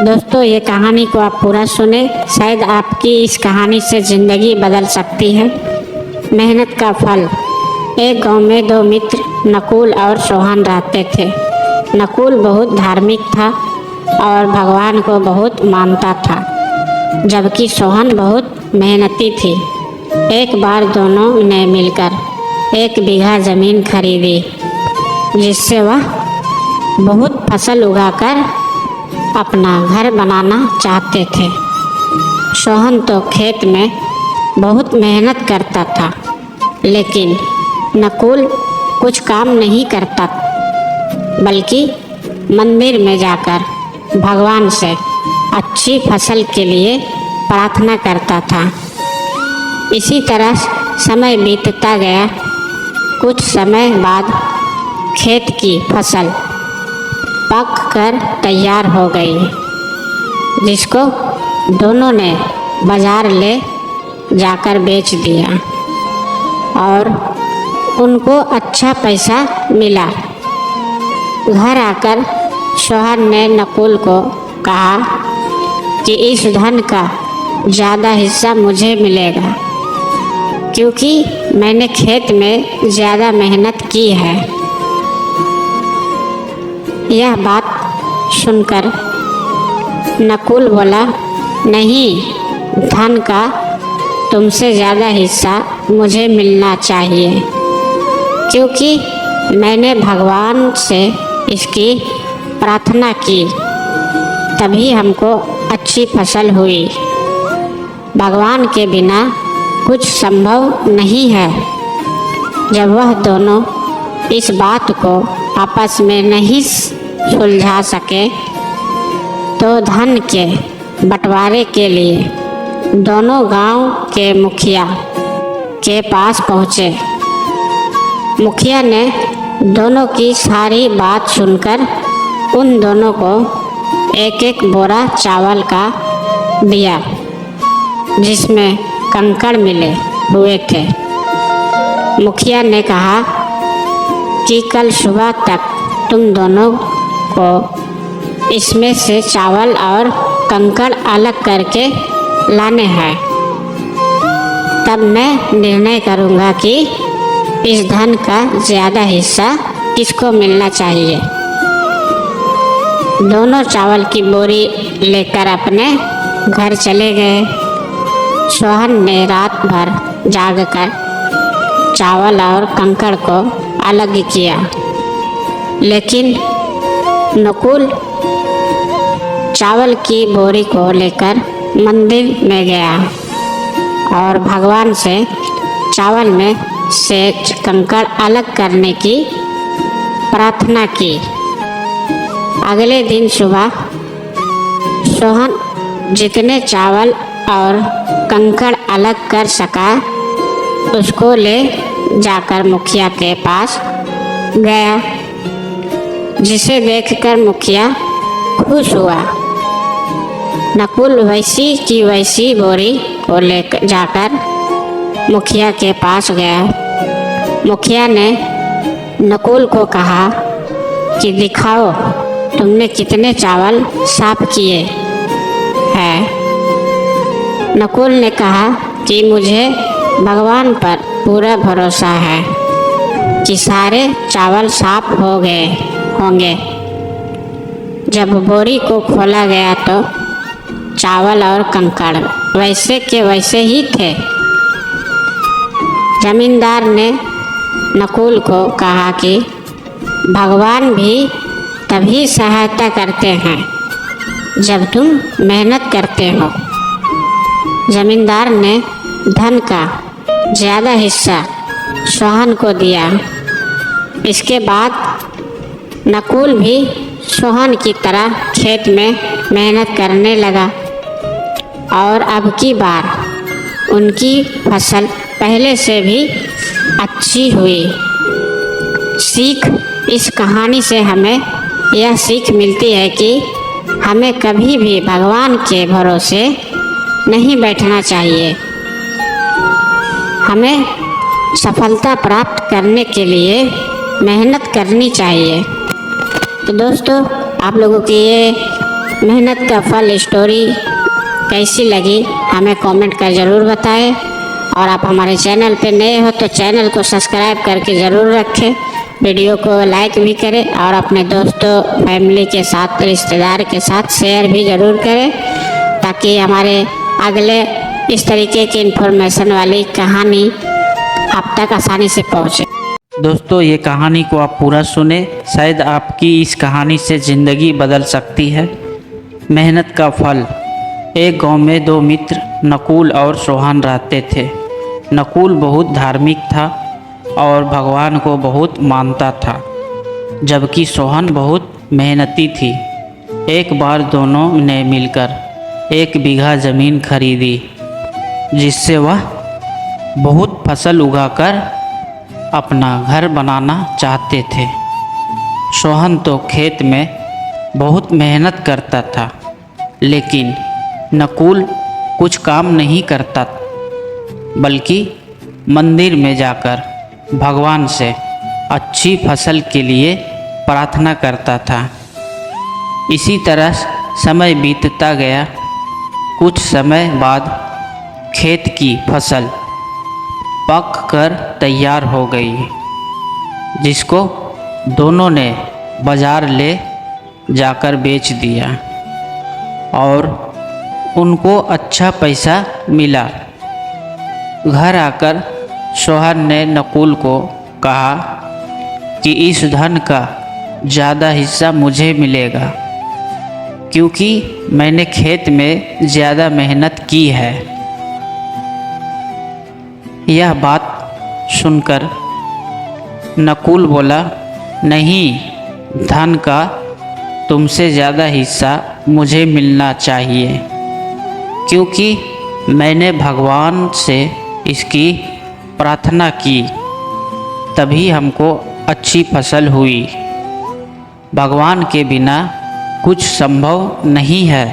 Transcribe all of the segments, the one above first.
दोस्तों, ये कहानी को आप पूरा सुने, शायद आपकी इस कहानी से ज़िंदगी बदल सकती है। मेहनत का फल। एक गांव में दो मित्र नकुल और सोहन रहते थे। नकुल बहुत धार्मिक था और भगवान को बहुत मानता था, जबकि सोहन बहुत मेहनती थी। एक बार दोनों ने मिलकर 1 बीघा ज़मीन खरीदी, जिससे वह बहुत फसल उगाकर अपना घर बनाना चाहते थे। सोहन तो खेत में बहुत मेहनत करता था, लेकिन नकुल कुछ काम नहीं करता, बल्कि मंदिर में जाकर भगवान से अच्छी फसल के लिए प्रार्थना करता था। इसी तरह समय बीतता गया। कुछ समय बाद खेत की फसल पक कर तैयार हो गई, जिसको दोनों ने बाजार ले जाकर बेच दिया और उनको अच्छा पैसा मिला। घर आकर सोहन ने नकुल को कहा कि इस धन का ज़्यादा हिस्सा मुझे मिलेगा, क्योंकि मैंने खेत में ज़्यादा मेहनत की है। यह बात सुनकर नकुल बोला, नहीं, धन का तुमसे ज़्यादा हिस्सा मुझे मिलना चाहिए, क्योंकि मैंने भगवान से इसकी प्रार्थना की, तभी हमको अच्छी फसल हुई। भगवान के बिना कुछ संभव नहीं है। जब वह दोनों इस बात को आपस में नहीं सुलझा सके, तो धन के बंटवारे के लिए दोनों गांव के मुखिया के पास पहुँचे। मुखिया ने दोनों की सारी बात सुनकर उन दोनों को एक एक बोरा चावल का दिया, जिसमें कंकड़ मिले हुए थे। मुखिया ने कहा कि कल सुबह तक तुम दोनों को इसमें से चावल और कंकड़ अलग करके लाने हैं, तब मैं निर्णय करूँगा कि इस धन का ज़्यादा हिस्सा किसको मिलना चाहिए। दोनों चावल की बोरी लेकर अपने घर चले गए। सोहन ने रात भर जागकर चावल और कंकड़ को अलग किया, लेकिन नकुल चावल की बोरी को लेकर मंदिर में गया और भगवान से चावल में से कंकड़ अलग करने की प्रार्थना की। अगले दिन सुबह सोहन जितने चावल और कंकड़ अलग कर सका, उसको ले जाकर मुखिया के पास गया, जिसे देखकर मुखिया खुश हुआ। नकुल वैसी की वैसी बोरी को लेकर जाकर मुखिया के पास गया। मुखिया ने नकुल को कहा कि दिखाओ तुमने कितने चावल साफ किए हैं। नकुल ने कहा कि मुझे भगवान पर पूरा भरोसा है कि सारे चावल साफ हो गए होंगे। जब बोरी को खोला गया तो चावल और कंकड़ वैसे के वैसे ही थे। जमींदार ने नकुल को कहा कि भगवान भी तभी सहायता करते हैं जब तुम मेहनत करते हो। जमींदार ने धन का ज़्यादा हिस्सा सोहन को दिया। इसके बाद नकुल भी सोहन की तरह खेत में मेहनत करने लगा और अब की बार उनकी फसल पहले से भी अच्छी हुई। सीख। इस कहानी से हमें यह सीख मिलती है कि हमें कभी भी भगवान के भरोसे नहीं बैठना चाहिए। हमें सफलता प्राप्त करने के लिए मेहनत करनी चाहिए। तो दोस्तों, आप लोगों की ये मेहनत का फल स्टोरी कैसी लगी हमें कमेंट कर ज़रूर बताएं। और आप हमारे चैनल पे नए हो तो चैनल को सब्सक्राइब करके ज़रूर रखें। वीडियो को लाइक भी करें और अपने दोस्तों फैमिली के साथ रिश्तेदार के साथ शेयर भी ज़रूर करें, ताकि हमारे अगले इस तरीके की इन्फॉर्मेशन वाली कहानी आप तक आसानी से पहुँचे। दोस्तों, ये कहानी को आप पूरा सुने, शायद आपकी इस कहानी से ज़िंदगी बदल सकती है। मेहनत का फल। एक गांव में दो मित्र नकुल और सोहन रहते थे। नकुल बहुत धार्मिक था और भगवान को बहुत मानता था, जबकि सोहन बहुत मेहनती थी। एक बार दोनों ने मिलकर 1 बीघा ज़मीन खरीदी, जिससे वह बहुत फसल उगाकर अपना घर बनाना चाहते थे। सोहन तो खेत में बहुत मेहनत करता था, लेकिन नकुल कुछ काम नहीं करता, बल्कि मंदिर में जाकर भगवान से अच्छी फसल के लिए प्रार्थना करता था। इसी तरह समय बीतता गया। कुछ समय बाद खेत की फसल पक कर तैयार हो गई, जिसको दोनों ने बाज़ार ले जाकर बेच दिया और उनको अच्छा पैसा मिला। घर आकर सोहन ने नकुल को कहा कि इस धन का ज़्यादा हिस्सा मुझे मिलेगा, क्योंकि मैंने खेत में ज़्यादा मेहनत की है। यह बात सुनकर नकुल बोला, नहीं, धन का तुमसे ज़्यादा हिस्सा मुझे मिलना चाहिए, क्योंकि मैंने भगवान से इसकी प्रार्थना की, तभी हमको अच्छी फसल हुई। भगवान के बिना कुछ संभव नहीं है।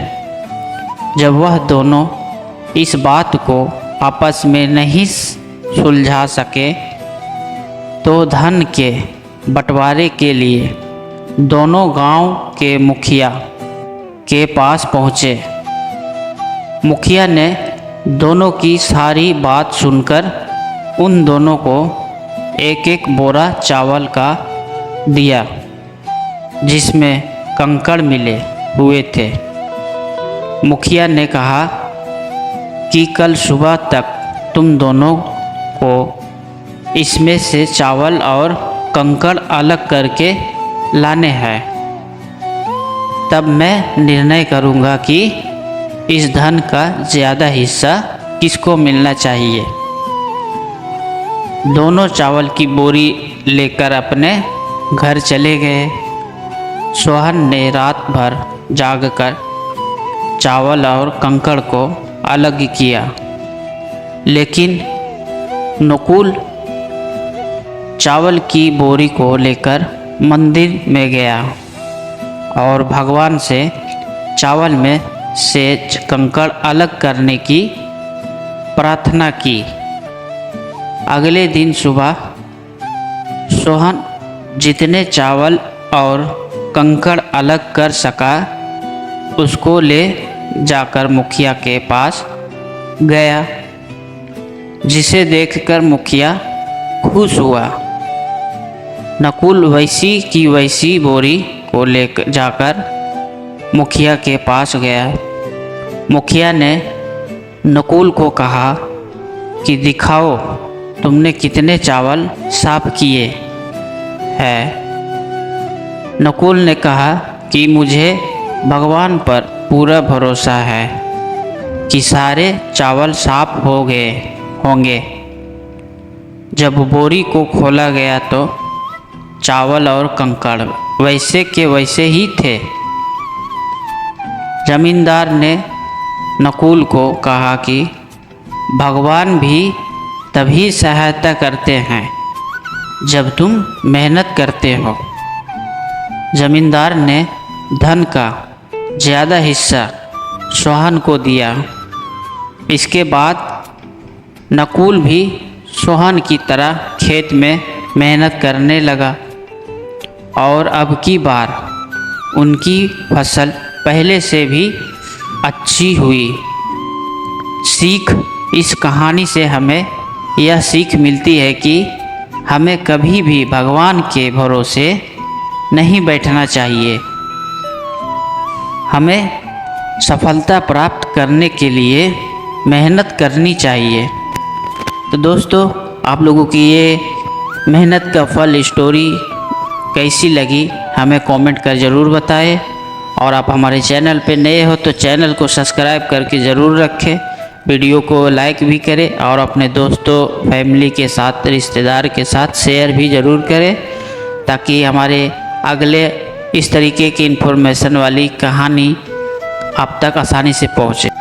जब वह दोनों इस बात को आपस में नहीं सुलझा सके, तो धन के बंटवारे के लिए दोनों गांव के मुखिया के पास पहुँचे। मुखिया ने दोनों की सारी बात सुनकर उन दोनों को एक एक बोरा चावल का दिया, जिसमें कंकड़ मिले हुए थे। मुखिया ने कहा कि कल सुबह तक तुम दोनों को इसमें से चावल और कंकड़ अलग करके लाने हैं, तब मैं निर्णय करूँगा कि इस धन का ज़्यादा हिस्सा किसको मिलना चाहिए। दोनों चावल की बोरी लेकर अपने घर चले गए। सोहन ने रात भर जागकर चावल और कंकड़ को अलग किया, लेकिन नकुल चावल की बोरी को लेकर मंदिर में गया और भगवान से चावल में से कंकड़ अलग करने की प्रार्थना की। अगले दिन सुबह सोहन जितने चावल और कंकड़ अलग कर सका, उसको ले जाकर मुखिया के पास गया, जिसे देखकर मुखिया खुश हुआ। नकुल वैसी की वैसी बोरी को ले जाकर मुखिया के पास गया। मुखिया ने नकुल को कहा कि दिखाओ तुमने कितने चावल साफ किए हैं। नकुल ने कहा कि मुझे भगवान पर पूरा भरोसा है कि सारे चावल साफ हो गए होंगे। जब बोरी को खोला गया तो चावल और कंकड़ वैसे के वैसे ही थे। जमींदार ने नकुल को कहा कि भगवान भी तभी सहायता करते हैं जब तुम मेहनत करते हो। जमींदार ने धन का ज़्यादा हिस्सा सोहन को दिया। इसके बाद नकुल भी सोहन की तरह खेत में मेहनत करने लगा और अब की बार उनकी फसल पहले से भी अच्छी हुई। सीख, इस कहानी से हमें यह सीख मिलती है कि हमें कभी भी भगवान के भरोसे नहीं बैठना चाहिए। हमें सफलता प्राप्त करने के लिए मेहनत करनी चाहिए। तो दोस्तों, आप लोगों की ये मेहनत का फल स्टोरी कैसी लगी हमें कमेंट कर ज़रूर बताएं। और आप हमारे चैनल पे नए हो तो चैनल को सब्सक्राइब करके ज़रूर रखें। वीडियो को लाइक भी करें और अपने दोस्तों, फैमिली के साथ, रिश्तेदार के साथ शेयर भी ज़रूर करें, ताकि हमारे अगले इस तरीके की इन्फॉर्मेशन वाली कहानी आप तक आसानी से पहुँचे।